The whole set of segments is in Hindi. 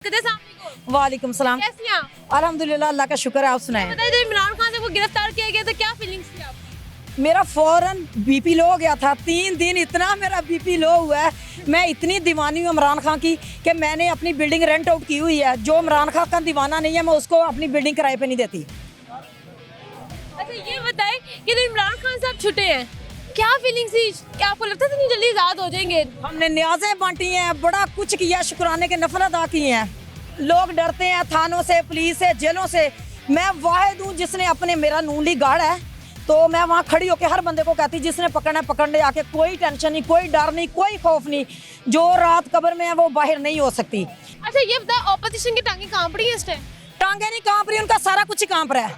वालेकुम सलाम। कैसी हैं आप? अल्हम्दुलिल्लाह, अल्लाह का शुक्र है। आप सुनाएं। बताइए, जब इमरान खान से वो गिरफ्तार किया गया तो क्या फीलिंग्स थी आपकी? मेरा फौरन बीपी लो हो गया था। 3 दिन इतना मेरा बीपी लो हुआ है। मैं इतनी दीवानी हूँ इमरान खान की कि मैंने अपनी बिल्डिंग रेंट आउट की हुई है। जो इमरान खान का दीवाना नहीं है, मैं उसको अपनी बिल्डिंग किराए पे नहीं देती। अच्छा, ये बताएं कि जब इमरान खान साहब छुटे हैं, क्या फीलिंग्स थी? क्या आपको लगता था नहीं जल्दी आज़ाद हो जाएंगे? हमने न्याज़ें बांटी हैं, बड़ा कुछ किया, शुक्राने के नफल अदा किए हैं। लोग डरते हैं थानों से, पुलिस से, जेलों से। मैं वाहिद हूँ जिसने अपने मेरा नून लीग गाड़ा है, तो मैं वहाँ खड़ी होकर हर बंदे को कहती जिसने पकड़ना है पकड़ने आके, कोई टेंशन नहीं, कोई डर नहीं, कोई खौफ नहीं। जो रात कब्र में है वो बाहर नहीं हो सकती। अच्छा, ये बताएं, ऑपोजिशन की टांगे कांप रही हैं इस टाइम? टांगे नहीं कांप रही, उनका सारा कुछ ही कांप रहा है।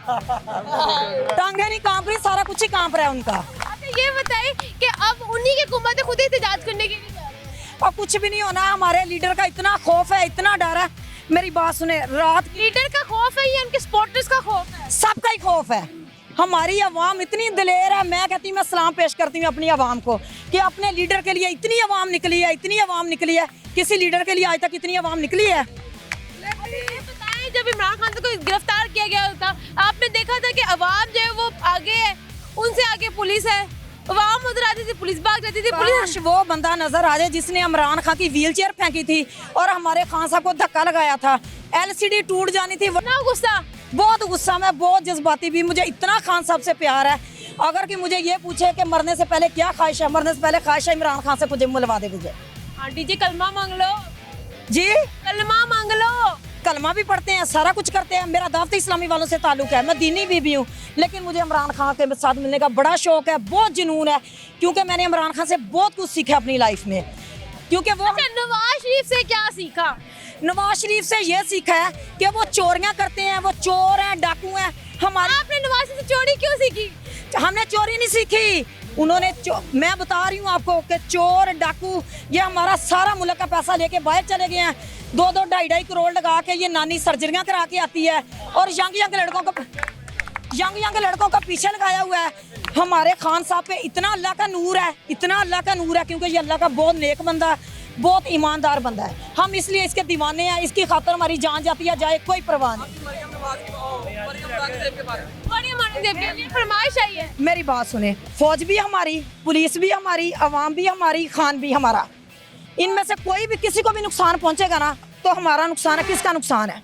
टांगे नहीं कांप रही, सारा कुछ ही कांप रहा है उनका। अच्छा, ये बताएं कि अब उन्हीं की हुकूमत खुद ही एहतजाज करने के लिए जा रही है। और कुछ भी नहीं होना। हमारे लीडर का इतना खौफ है, इतना डर है। मेरी बात सुने, रात लीडर का खौफ है या उनके सपोर्टर्स का खौफ है? सबका ही खौफ है। हमारी अवाम इतनी दिलेर है। मैं कहती हूँ, मैं सलाम पेश करती हूँ अपनी अवाम को कि अपने लीडर के लिए इतनी अवाम निकली है, इतनी अवाम निकली है। किसी लीडर के लिए आज तक इतनी अवाम निकली है? ये बताएं, जब इमरान खान को गिरफ्तार किया गया था, आपने देखा था कि अवाम जो है वो आगे है, उनसे आगे पुलिस है। अवाम उधर आती थी, पुलिस भाग जाती थी। काश वो बंदा नजर आ जाए जिसने इमरान खान की व्हील चेयर फेंकी थी और हमारे खान साहब को धक्का लगाया था। LCD टूट जानी थी। ना गुस्सा, बहुत गुस्सा, मैं बहुत जज्बाती भी। मुझे इतना खान साहब से प्यार है। अगर कि मुझे ये पूछे कि मरने से पहले क्या ख्वाहिश है, मरने से पहले ख्वाहिश है इमरान खान से मुझे मिलवा दे मुझे। आंटी जी कलमा मांग लो। जी, कलमा मांग लो। कलमा भी पढ़ते हैं, सारा कुछ करते हैं। मेरा दावत इस्लामी वालों से ताल्लुक है, मैं दीनी भी हूँ। लेकिन मुझे इमरान खान के साथ मिलने का बड़ा शौक है, बहुत जुनून है, क्योंकि मैंने इमरान खान से बहुत कुछ सीखा अपनी लाइफ में। क्योंकि वो अच्छा, नवाज शरीफ से क्या सीखा? नवाज शरीफ से ये सीखा है कि वो चोरियां करते हैं, वो चोर हैं, डाकू हैं। हमारे आपने नवाज शरीफ से चोरी क्यों सीखी? हमने चोरी नहीं सीखी, उन्होंने मैं बता रही हूँ आपको कि चोर डाकू ये हमारा सारा मुल्क का पैसा लेके बाहर चले गए हैं। 2-2, 2.5 करोड़ लगा के ये नानी सर्जरियां करा के आती है और यंग लड़कों का पीछे लगाया हुआ है। हमारे खान साहब पे इतना अल्लाह का नूर है, इतना अल्लाह का नूर है, क्योंकि ये अल्लाह का बहुत नेक बंदा है, बहुत ईमानदार बंदा है। हम इसलिए इसके दीवाने हैं। इसकी खातर हमारी जान जाती है, जाए कोई परवाह नहीं। फरमाइश आई है। मेरी बात सुने, फौज भी हमारी, पुलिस भी हमारी, अवाम भी हमारी, खान भी हमारा। इनमें से कोई भी किसी को भी नुकसान पहुंचेगा ना तो हमारा नुकसान है। किसका नुकसान है?